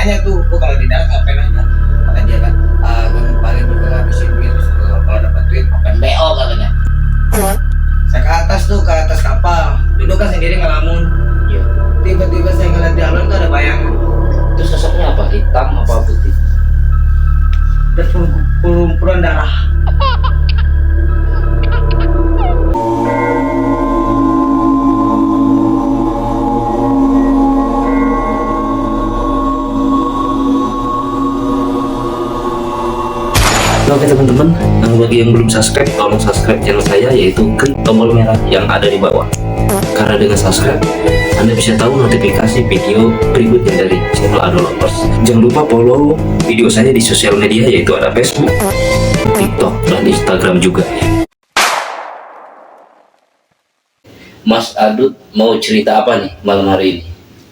nanya tuh, gua kalau di darat ngapain aja? Kata dia kan, gua paling juga ngabisin duit, terus kalau dapat duit open BO katanya. Saya ke atas kapal, duduk kan sendiri ngelamun. Iya. Tiba-tiba saya ngeliat di alun tuh ada bayangan. Itu sosoknya apa? Hitam apa putih? Dan pelumpuran darah. Oke teman-teman, bagi yang belum subscribe, tolong subscribe channel saya, yaitu klik tombol merah yang ada di bawah. Karena dengan subscribe, Anda bisa tahu notifikasi video berikutnya dari channel Adolovers. Jangan lupa follow video saya di sosial media, yaitu ada Facebook, TikTok, dan Instagram juga. Mas Adut mau cerita apa nih malam hari ini?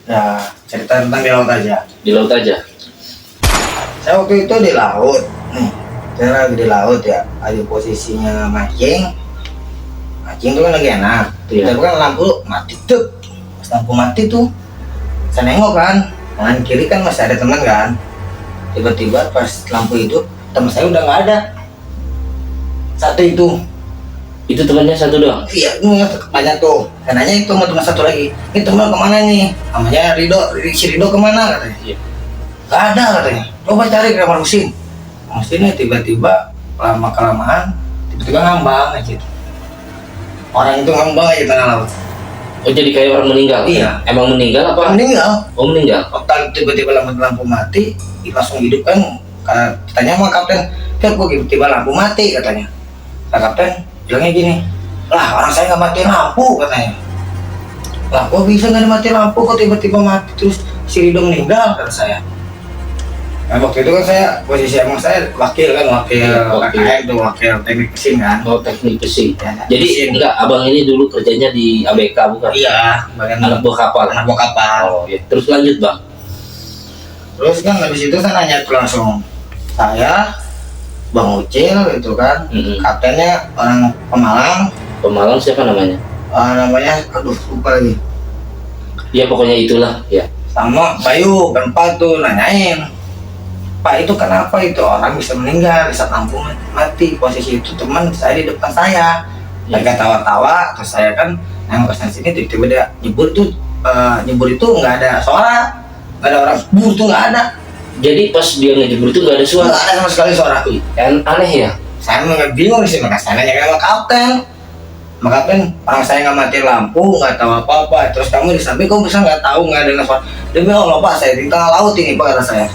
Ya, cerita tentang di laut aja. Di laut aja? Saya waktu itu di laut. Nih, saya lagi di laut ya. Lagi posisinya mancing. Mancing tuh kan lagi enak. Iya. Tapi kan lampu mati tuh. Pas lampu mati tuh, saya nengok kan. Kanan kiri kan masih ada teman kan. Tiba-tiba pas lampu hidup, teman saya udah nggak ada. Satu itu. Itu temannya satu doang? Iya, banyak tuh. Saya nanya itu sama teman satu lagi. Ini teman kemana nih? Namanya Rido. Si Rido kemana katanya? Iya. Gak ada katanya. Coba cari ke kamar mesin. Mesinnya tiba-tiba lama kelamaan tiba-tiba ngambang aja. Orang itu ngambang aja tengah laut. Oh, jadi kayak orang meninggal? Iya. Emang meninggal apa? Meninggal. Oh, meninggal. Total tiba-tiba lampu mati, langsung hidup kan. Katanya sama kapten, kok tiba-tiba lampu mati katanya. Kata kapten bilangnya gini, lah orang saya nggak mati lampu katanya. Lah kok bisa nggak mati lampu, kok tiba-tiba mati terus si Rido meninggal, kata saya. Nah waktu itu kan saya posisi emang saya wakil KKN tuh, wakil teknik mesin kan. Oh, teknik besi. Ya, Jadi mesin. enggak, abang ini dulu kerjanya di ABK bukan? Iya, bagian Anak buah kapal. anak buah kapal. Oh, ya. Terus lanjut bang. Terus kan habis itu saya nanya tuh langsung, saya Bang Ucil itu kan, kaptennya orang Pemalang. Pemalang siapa namanya? Namanya, aduh lupa lagi. Ya pokoknya itulah ya. Sama Bayu berempat tuh nanyain, Pak itu kenapa itu orang bisa meninggal di saat lampu mati? Posisi itu teman saya di depan saya, mereka tawa-tawa, terus saya kan nengok ke sini tiba-tiba dia nyebur tuh, nyebur itu nggak ada suara, nggak ada orang nyebur tuh nggak ada. Jadi pas dia ngejebur itu nggak ada suara? Nggak ada sama sekali suara. Kan aneh ya. Saya memang bingung sih, makanya saya nanya sama kapten. Sama kapten, orang saya nggak mati lampu, nggak tahu apa-apa. Terus kamu di samping, kok bisa nggak tahu, nggak dengar suara? Demi Allah Pak, saya di tengah laut ini Pak, kata saya.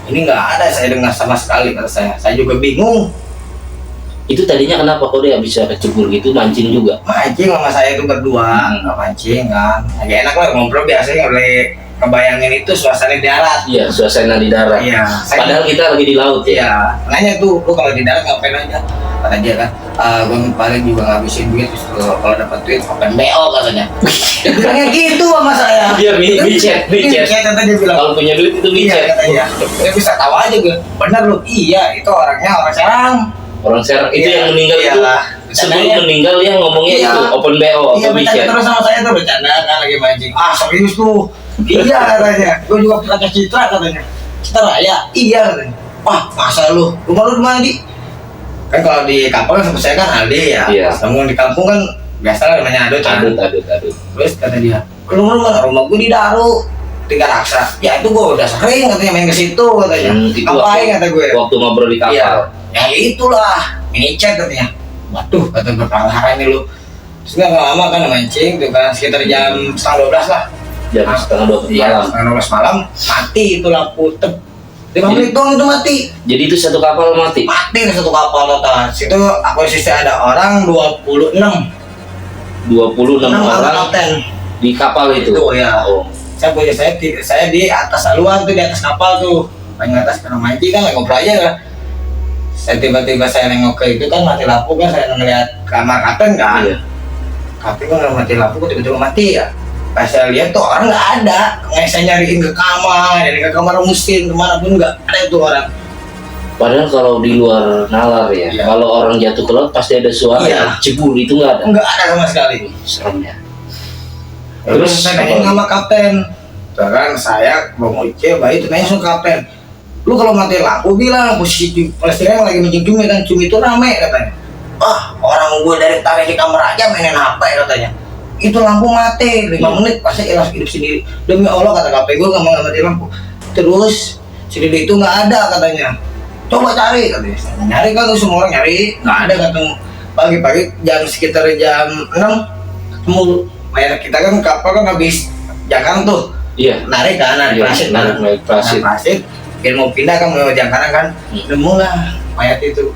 Ini nggak ada saya dengar sama sekali, kata saya. Saya juga bingung. Itu tadinya kenapa kok dia bisa kecebur gitu, mancing juga? Mancing sama saya itu berdua, nggak mancing kan. Lagi enak lah ngobrol, biasanya oleh kebayangin itu suasana di darat. Iya, suasana di darat. Iya. Padahal kita lagi di laut ya. Iya. Nanya tuh, lu kalau di darat ngapain aja? Kata dia kan, gue paling juga ngabisin duit, terus kalau dapat duit open BO katanya. Dia bilangnya gitu sama saya. Iya, micet. Kata dia bilang. Kalau punya duit itu Iya micet. katanya. Dia bisa tahu aja gue. Bener lu. Iya, itu orangnya orang Serang. Orang Serang itu Iya, yang meninggal iya. itu sebelum meninggal dia ngomongnya Iya. itu open BO Iya, atau bercanda micet. terus sama saya tuh, bercanda kan lagi mancing. Ah serius tuh. Iya katanya. Gue juga pernah ke Citra katanya. Citra Raya. Iya katanya. Wah masa lu? Rumah lu di mana di? Kan kalau di kapal sama saya kan Aldi ya. Iya. Namun di kampung kan biasa lah namanya Adut kan. Adut. Terus kata dia, rumah gue di Daru, Tiga Raksa. Ya itu gue udah sering katanya main ke situ katanya. Itu Ngapain kata gue? waktu ngobrol di kapal. Iya. Ya itulah, micet katanya. Waduh, kata berpengalaman ini lu. Terus nggak lama kan mancing tuh kan sekitar jam 11:30 lah. Jam setengah 12 Iya, malam. setengah 12 malam mati itu lampu tep. 5 menit doang itu mati. Jadi itu satu kapal mati. Mati satu kapal total. Situ aku sisi ada orang 26. 26 orang kapten di kapal itu. itu ya. Oh. Saya di atas aluan tuh, di atas kapal tuh. Paling atas karena mancing kan ngobrol aja kan. Saya tiba-tiba saya nengok ke itu kan mati lampu kan, saya ngeliat kamar kapten kan. Iya. Kapten kan mati lampu kok tiba-tiba mati ya. Pas saya lihat tuh orang nggak ada. Saya nyariin ke kamar, nyariin ke kamar mesin, kemana pun nggak ada tuh orang. Padahal kalau di luar nalar ya, Iya. kalau orang jatuh ke laut pasti ada suara Iya. cebur, itu nggak ada. Nggak ada sama sekali. Seremnya. Terus saya nanya sama kapten, Sekarang saya Bang Uce bayi itu nanya sama kapten, lu kalau mati lampu bilang posisi Palestina lagi mencing cumi kan, cumi itu rame katanya. Orang gue dari tadi di kamar aja mainin HP katanya. Itu lampu mati 5 menit pasti hilang hidup sendiri. Demi Allah kata KP gue nggak mau mati lampu. Terus si Dede itu nggak ada katanya. Coba cari katanya. Nyari kan tuh semua orang nyari, nggak ada ketemu. Pagi-pagi sekitar jam 6 ketemu. Mayat kita kan kapal kan habis Jakarta tuh. Iya. Narik transit kan. Narik transit. Dia mau pindah kan mau Jakarta kan. Nemu lah mayat itu.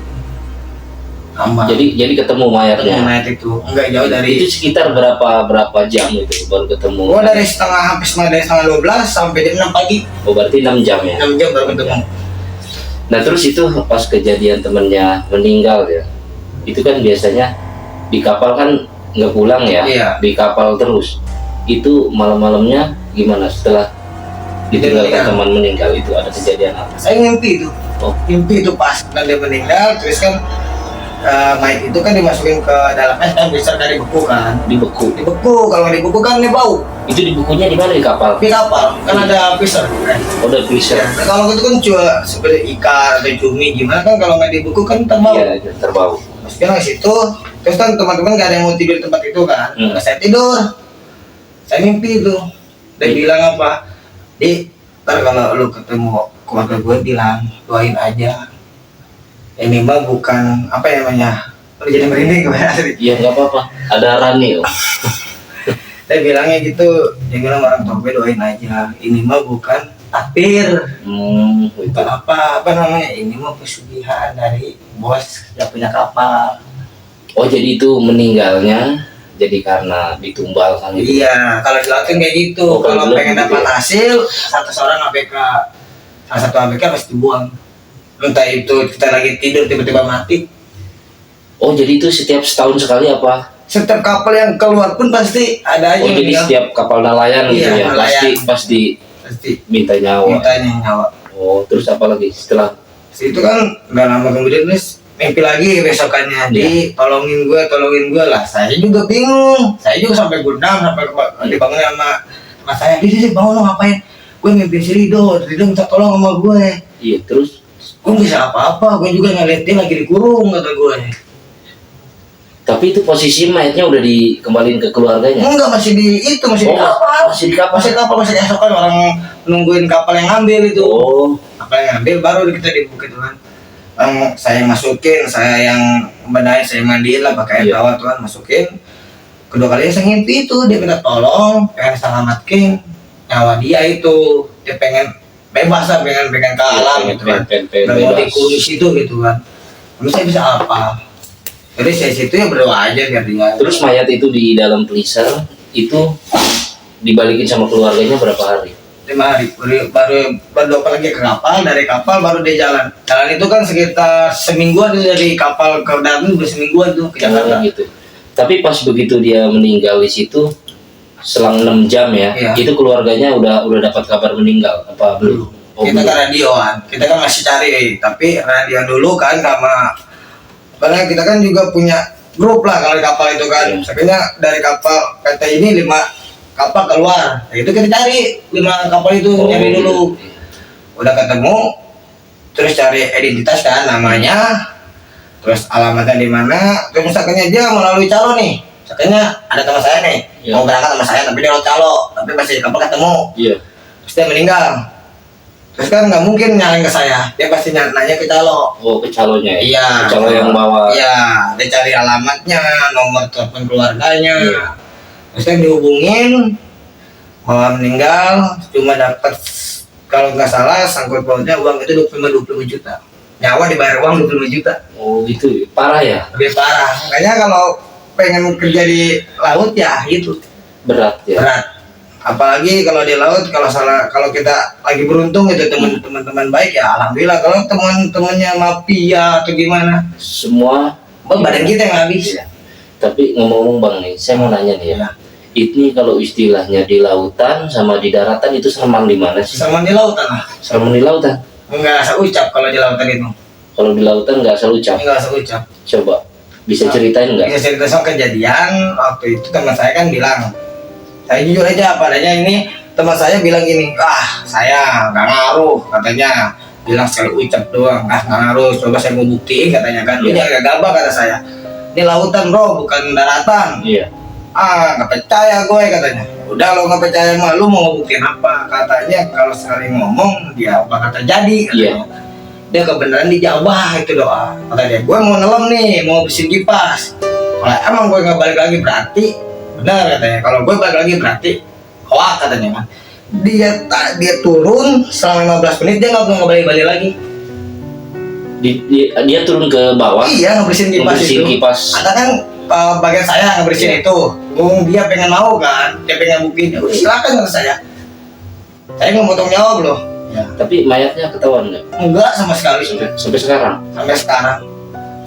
Jadi ketemu mayatnya. Mayat itu enggak jauh dari. Itu sekitar berapa jam itu baru ketemu? Oh dari setengah 12 sampai jam 6 pagi. Oh berarti 6 jam ya? 6 jam baru ketemu. Nah terus itu pas kejadian temennya meninggal ya, itu kan biasanya di kapal kan nggak pulang ya? Iya. Di kapal terus. Itu malam-malamnya gimana setelah ditinggalkan teman meninggal itu ada kejadian apa? Saya ngimpi itu. Oh. Ngimpi itu pas dan dia meninggal, terus kan mayat itu kan dimasukin ke dalamnya kan bisa dari beku kan. Dibeku. Kalau dibeku kan dia bau. Itu dibukunya di mana di kapal? Di kapal kan ada freezer kan. Oh, ada freezer. Ya, nah, kalau itu kan cuma seperti ikan atau cumi gimana kan kalau nggak dibeku kan terbau. Iya, terbau. Masukin ke situ, terus kan teman-teman gak ada yang mau tidur di tempat itu kan. Nah, saya tidur. Saya mimpi itu. Dan bilang apa? Ntar kalau lu ketemu keluarga gue bilang doain aja. Ini mah bukan apa ya namanya, udah jadi merinding gue asli. Iya nggak apa-apa, ada Rani loh. Saya bilangnya gitu, dia bilang orang tua gue doain aja. Ini mah bukan takdir, bukan apa namanya. Ini mah pesugihan dari bos yang punya kapal. Oh jadi itu meninggalnya jadi karena ditumbalkan gitu. Iya, kalau dilatih kayak gitu. Oh, kalau pengen gitu dapat ya. hasil, salah satu ABK harus dibuang. Entah itu kita lagi tidur tiba-tiba mati. Oh jadi itu setiap setahun sekali apa? Setiap kapal yang keluar pun pasti ada aja. Oh jadi setiap kapal nelayan gitu Iya, ya, nelayan. pasti pasti minta nyawa. mintanya nyawa. Oh terus apa lagi setelah? Itu kan nggak lama kemudian terus mimpi lagi besokannya. Tolongin gue lah. Saya juga bingung. Saya juga sampai gudang sampai dibangun sama saya. Dia bangun lo ngapain? Gue mimpi si Rido minta tolong sama gue. Iya terus? Gue bisa apa-apa, gue juga ngeliat dia lagi dikurung kata gue. Tapi itu posisi mayatnya udah dikembaliin ke keluarganya? Enggak, masih di kapal. Masih di kapal? Masih esokan orang nungguin kapal yang ngambil itu. Oh. Kapal yang ngambil baru kita dibuka Tuhan. Saya masukin, saya yang benahin, saya mandiin lah pakai air tawar Tuhan, masukin. Kedua kalinya saya ngimpi itu, dia minta tolong, pengen selamatkan nyawa dia itu. Dia pengen bebas lah, pengen ke alam gitu kan. Udah mau dikurung situ gitu kan. Lalu saya bisa apa? Jadi saya situ ya berdoa aja biar dia. Terus mayat itu di dalam freezer itu dibalikin sama keluarganya berapa hari? 5 hari baru dapat lagi ke kapal, dari kapal baru dia jalan itu kan sekitar semingguan tuh, dari kapal ke dalam udah semingguan tuh ke Jakarta. Gitu. Tapi pas begitu dia meninggal di situ selang 6 jam ya, itu keluarganya udah dapat kabar meninggal apa belum? Oh, kita kan radioan, kita kan masih cari, tapi radio dulu kan sama karena kita kan juga punya grup lah kalau di kapal itu kan. Sebenarnya dari kapal PT ini 5 kapal keluar, itu kita cari 5 kapal itu, nyari dulu. Udah ketemu, terus cari identitas kan namanya, terus alamatnya di mana, terus misalkannya dia melalui calo nih. Misalkannya ada teman saya nih, mau berangkat sama saya tapi dia lewat calo, tapi masih di kapal ketemu. Terus dia meninggal. Terus kan nggak mungkin nyalain ke saya, dia pasti nanya ke calo. Oh, ke calonya? Iya. Ke calo yang bawa? Iya, dia cari alamatnya, nomor telepon keluarganya. Terus dia dihubungin, mau meninggal, cuma dapat kalau nggak salah sangkut pautnya uang itu 25 juta. Nyawa dibayar uang 25 juta. Oh gitu, parah ya? Lebih parah. Makanya kalau pengen kerja di laut ya itu berat ya. Berat. Apalagi kalau di laut, kalau kita lagi beruntung itu teman-teman baik ya alhamdulillah. Kalau teman-temannya mafia atau gimana, semua badan kita yang habis. Tapi ngomong-ngomong Bang nih, saya mau nanya nih ya. Ini kalau istilahnya di lautan sama di daratan itu sereman di mana sih? Sereman di lautan lah. Sereman di lautan? Enggak asal ucap kalau di lautan itu. Kalau di lautan nggak asal ucap? Enggak asal ucap. Coba bisa ceritain nggak? Bisa cerita soal kejadian waktu itu teman saya kan bilang, saya jujur aja apa adanya ini teman saya bilang gini, saya nggak ngaruh katanya, bilang sekali ucap doang, nggak ngaruh, coba saya mau buktiin katanya kan, lu jangan gabah kata saya, ini lautan bro bukan daratan. Iya. Nggak percaya gue katanya. Udah lo nggak percaya mah lu mau buktiin apa? Katanya kalau sekali ngomong dia bakal terjadi katanya. Dia kebenaran dijabah itu doa. Kata dia, gue mau nyelam nih, mau bersihin kipas. Kalau emang gue nggak balik lagi berarti benar katanya. Kalau gue balik lagi berarti hoak katanya kan. Dia turun selama 15 menit dia nggak balik lagi. Dia turun ke bawah. Iya, ngebersihin kipas. Ada kan bagian saya ngebersihin itu. Dia pengen mau kan, dia pengen buktiin. Udah silakan kata saya. Saya nggak mau tanggung jawab loh. Ya. Tapi mayatnya ketahuan nggak? Enggak sama sekali. Sampai sekarang. Sampai sekarang.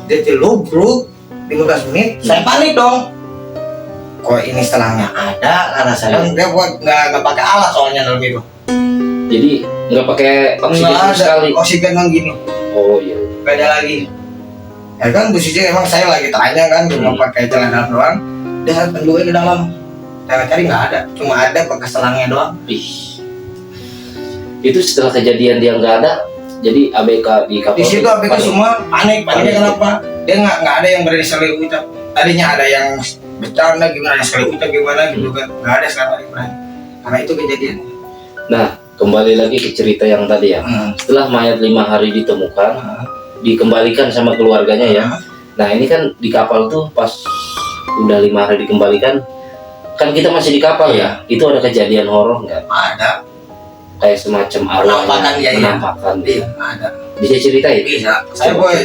Dia celubruk 15 menit. Saya panik dong. Kok ini selangnya ada? Karena saya dia buat nggak pakai alat soalnya dalam itu. Jadi nggak pakai oksigen sama sekali. Oksigen yang gini. Oh iya. Beda lagi. Ya kan posisinya emang saya lagi tanya kan cuma pakai celana dalam doang. Dia sampai ke dalam. Saya cari nggak ada, cuma ada pakai selangnya doang. Itu setelah kejadian dia nggak ada, jadi ABK di kapal. Di situ ABK semua paniknya kenapa? Dia nggak ada yang berani sekali ucap. Tadinya ada yang bercanda gimana sekali ucap gimana gitu kan. Nggak ada sekarang yang berani. Karena itu kejadian. Nah, kembali lagi ke cerita yang tadi ya. Setelah mayat 5 hari ditemukan, dikembalikan sama keluarganya ya. Nah ini kan di kapal tuh pas udah 5 hari dikembalikan, kan kita masih di kapal ya. Itu ada kejadian horor nggak? Ada. Kayak semacam penampakan dia penampakan. Iya, ada. Bisa ceritain? Bisa. Saya boy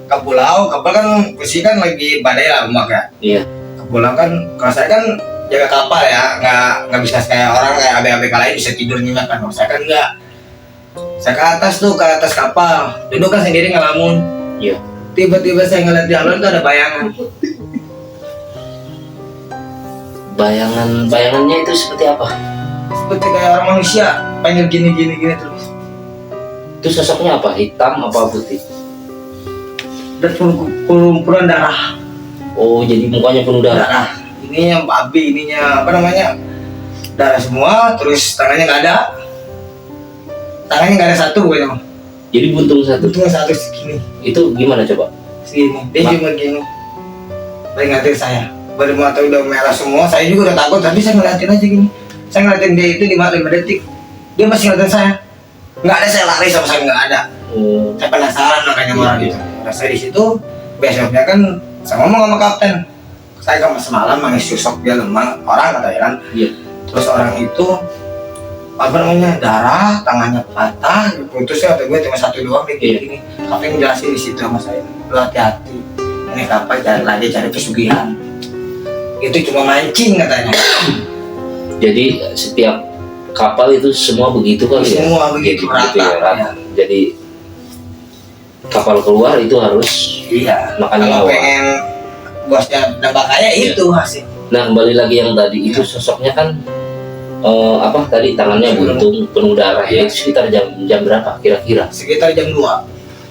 ke pulau, kapal kan posisi kan lagi badai lah umak ya. Iya. Ke pulau kan, kalau saya kan jaga kapal ya, nggak bisa kayak orang kayak ABK lain bisa tidur nyenyak kan. Kalau saya kan enggak. Saya ke atas kapal, duduk kan sendiri ngelamun. Iya. Tiba-tiba saya ngeliat di alam tuh ada bayangan. Bayangannya itu seperti apa? Seperti kayak orang manusia, pengen gini terus. Itu sosoknya apa? Hitam apa putih? Dan pelumpuran darah. Oh, jadi mukanya penuh darah. Ininya babi, ininya apa namanya? Darah semua, terus tangannya nggak ada. Tangannya nggak ada satu gitu. Jadi buntung satu segini. Itu gimana coba? Segini, dia cuma gini. Lagi ngatain saya. Baru mata udah merah semua, saya juga udah takut. Tapi saya ngeliatin aja gini. Saya ngeliatin dia itu 5 detik. Dia masih ngeliatin saya. Nggak ada, saya lari sama saya nggak ada. Saya penasaran makanya marah gitu. Nah, saya di situ besoknya kan saya ngomong sama kapten. Saya kan semalam mangis susok dia lemah orang katanya kan. Iya. Terus orang itu apa namanya darah, tangannya patah, putusnya atau gue cuma satu doang nih kayak gini. Kapten jelasin di situ sama saya. Lu hati-hati. Ini kapal lagi cari pesugihan. Itu cuma mancing katanya. Jadi setiap kapal itu semua begitu kan ya? Semua begitu rata. Ya. Jadi kapal keluar itu harus makan kalau nyawa. pengen bosnya nambah kaya itu hasil. Nah kembali lagi yang tadi itu sosoknya kan apa tadi tangannya buntung penuh darah ya. Itu sekitar jam berapa kira-kira? Sekitar jam 2.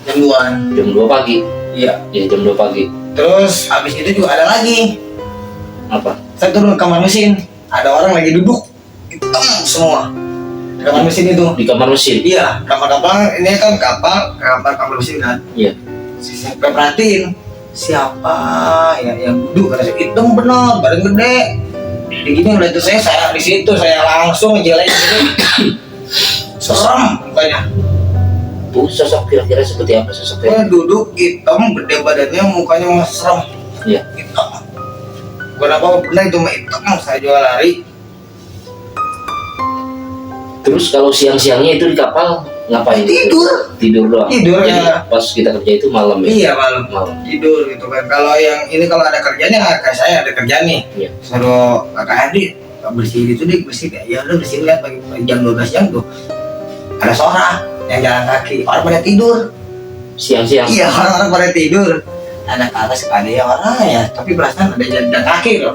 Jam 2-an. Jam 2 pagi. Iya. Ya jam 2 pagi. Terus habis itu juga ada lagi. Apa? Saya turun ke kamar mesin. Ada orang lagi duduk hitam semua di kamar mesin itu. Di kamar mesin? Iya, kapal ini kan kamar mesin kan. Iya. Saya perhatiin siapa ya yang duduk, kata saya hitam benar, badan gede. Begini udah itu saya di situ saya langsung ngejelain gitu. Serem mukanya. Tuh sosok kira-kira seperti apa sosoknya? Dia duduk hitam, gede badannya, mukanya serem. Iya. Hitam. Kenapa benar itu mah hitam, saya jual lari. Terus kalau siang-siangnya itu di kapal ngapain? Tidur doang. Jadi ya. Pas kita kerja itu malam ya? Iya malam. Tidur gitu kan. Kalau yang ini kalau ada kerjanya kayak saya ada kerja nih. Iya. Suruh kakak Andi bersih itu deh, bersih kayak ya udah bersih lihat pagi jam 12 jam tuh. Ada seorang yang jalan kaki, orang pada tidur. Siang-siang. Iya, orang pada tidur. Ada ke atas ada ya orang ya, tapi perasaan ada jalan kaki loh.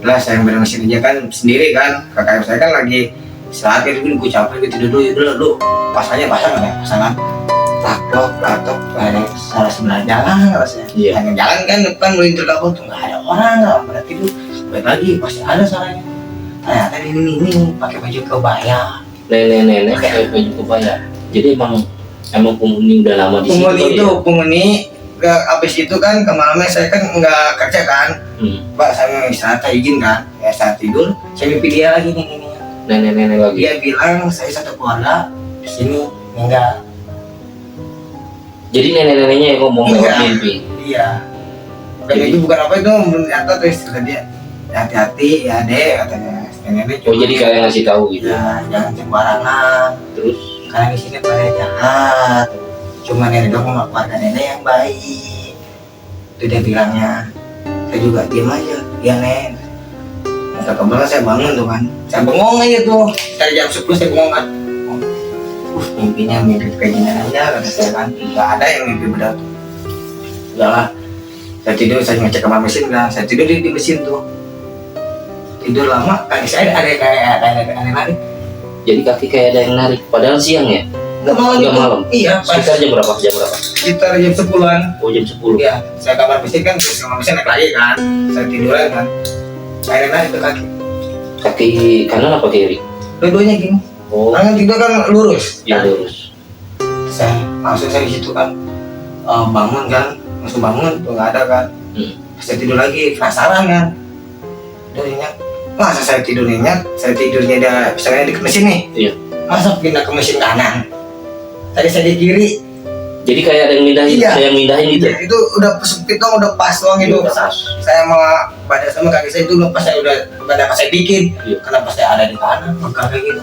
Lah saya yang beresin aja kan sendiri kan. Kakak saya kan lagi saat itu gue capek gitu dulu pasangan taklok ada salah sebelah jalan rasanya. Iya. Hanya jalan kan depan melintir kapal tuh nggak ada orang pada tidur. Balik lagi pasti ada suaranya. ternyata ini pakai baju kebaya. Nenek pakai baju kebaya. Jadi emang penghuni udah lama di situ. Penghuni kali itu ya? penghuni abis itu kan kemarin saya kan nggak kerja kan, Pak saya mau istirahat, saya izin kan, ya saya tidur, saya mimpi dia lagi nih. Nenek lagi. Dia bilang saya satu keluarga di sini enggak. Jadi neneknya yang ngomong lewat Iya. mimpi. Iya. Dan Jadi- itu bukan apa itu, ternyata terus kata dia, hati-hati ya dek katanya. Nenek Oh jadi kayak ngasih tahu gitu. ya jangan sembarangan, Terus karena di sini pada jahat. Cuma nenek dong sama keluarga nenek yang baik. Itu dia bilangnya. Saya juga diam aja, iya nen. Masa kebetulan saya bangun tuh kan, saya bengong aja tuh, dari jam 10 saya bengong kan. Mimpinya mimpi kayak gini aja kata saya kan, nggak ada yang mimpi benar tuh. Udahlah, saya tidur, saya ngecek kamar mesin kan, saya tidur di mesin tuh. Tidur lama, kaki saya ada kayak narik. jadi kaki kayak ada yang narik. Padahal siang ya. Nggak malam Nggak itu. malam? Iya, pas Sekitar jam berapa? Jam berapa? sekitar jam 10-an. Oh jam 10. Iya, saya kamar mesin kan, terus kamar mesin naik lagi kan. Saya tiduran kan. Saya narik ke kaki. Kaki kanan apa kiri? Dua-duanya gini. Oh Tangan tidur kan lurus. iya lurus. Saya langsung saya di situ kan, bangun kan, langsung bangun tuh nggak ada kan. Saya tidur lagi, penasaran kan. Tidurnya, masa saya tidur nyenyak, saya tidurnya ada misalnya di mesin nih. Iya. Masa pindah ke mesin kanan. Tadi saya di kiri. Jadi kayak ada yang mindahin, Iya. ada yang mindahin gitu. Ya, itu udah sempit dong, udah pas doang itu. Iya, pas. Saya mau badan sama kaki saya itu lepas, saya udah badan pas saya bikin. Iya. Kenapa saya ada di kanan? Maka kayak gitu.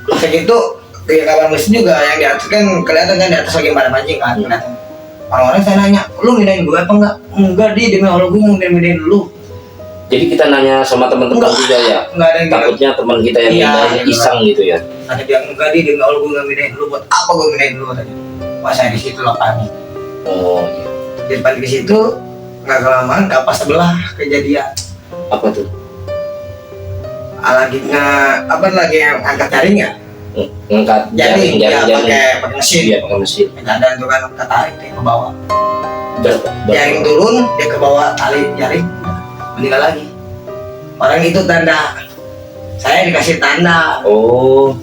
Kayak gitu di kamar mesin juga yang di atas kan kelihatan kan, di atas lagi pada mancing kan kelihatan. Orang-orang saya nanya, lu mindahin gue apa enggak? Enggak di demi Allah gue mau mindahin lu. Jadi kita nanya sama teman-teman Enggak. juga ya. Enggak ada yang bilang. Takutnya teman kita yang Iya, mindahin iya. iseng gitu ya. Ada bilang enggak di demi Allah gue nggak mindahin lu, buat apa gue mindahin lu tadi? Wah saya di situ lah panik. Oh iya. Jadi panik di situ nggak kelamaan kapas sebelah kejadian. Apa tuh? Lagi lagi yang angkat jaring ya? Ngangkat Jaring, ya jaring. pakai mesin. Iya pakai mesin. Dan tuh kan ketarik dia ke bawah. Berapa? Jaring turun, dia ke bawah, tali jaring, meninggal lagi. Orang itu tanda. Saya dikasih tanda. Oh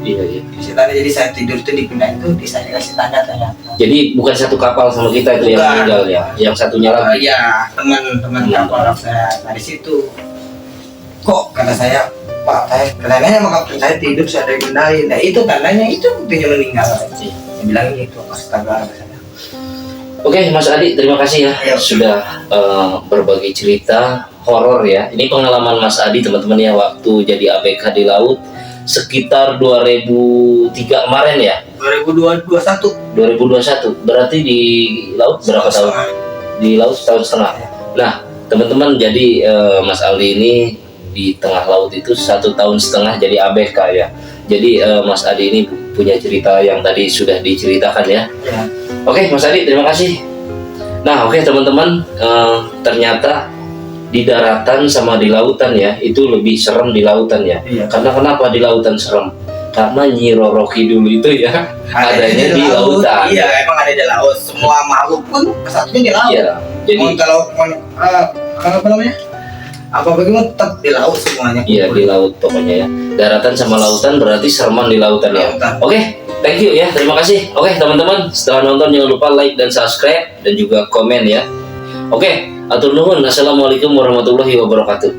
iya iya. Dikasih tanda, jadi saya tidur itu dipindah itu, saya dikasih tanda ternyata. Jadi bukan satu kapal sama kita itu yang Bukan. meninggal ya. Yang satunya lagi. Iya, teman-teman kapal saya dari situ. Kok kata saya, Pak, saya katanya sama kapten saya tidur, saya ada yang bendahin. Nah itu tandanya, itu buktinya meninggal. Saya bilang gitu, astaga kata saya. Oke Mas Adi, terima kasih ya Iya. sudah berbagi cerita horor ya. Ini pengalaman Mas Adi teman-teman ya, waktu jadi ABK di laut sekitar 2003 kemarin ya. 2021. 2021 berarti di laut berapa tahun? Di laut setahun setengah. Nah teman-teman, jadi Mas Aldi ini di tengah laut itu 1 tahun setengah jadi ABK ya. Jadi Mas Adi ini punya cerita yang tadi sudah diceritakan ya. Ya. Oke Mas Adi, terima kasih. Nah oke teman-teman, ternyata di daratan sama di lautan ya, itu lebih serem di lautan ya. Iya. Karena kenapa di lautan serem? Karena Nyi Roro Kidul itu ya adanya di laut. lautan. Iya, emang ada di laut. Semua makhluk pun satunya di laut. Iya. Jadi Kalau apa namanya? Apa bagaimana tetap di laut semuanya. iya di laut pokoknya ya. Daratan sama lautan berarti sereman di lautan ya. Lautan. Oke, thank you ya, terima kasih. Oke teman-teman, setelah nonton jangan lupa like dan subscribe dan juga komen ya. Oke, atur nuhun. Assalamualaikum warahmatullahi wabarakatuh.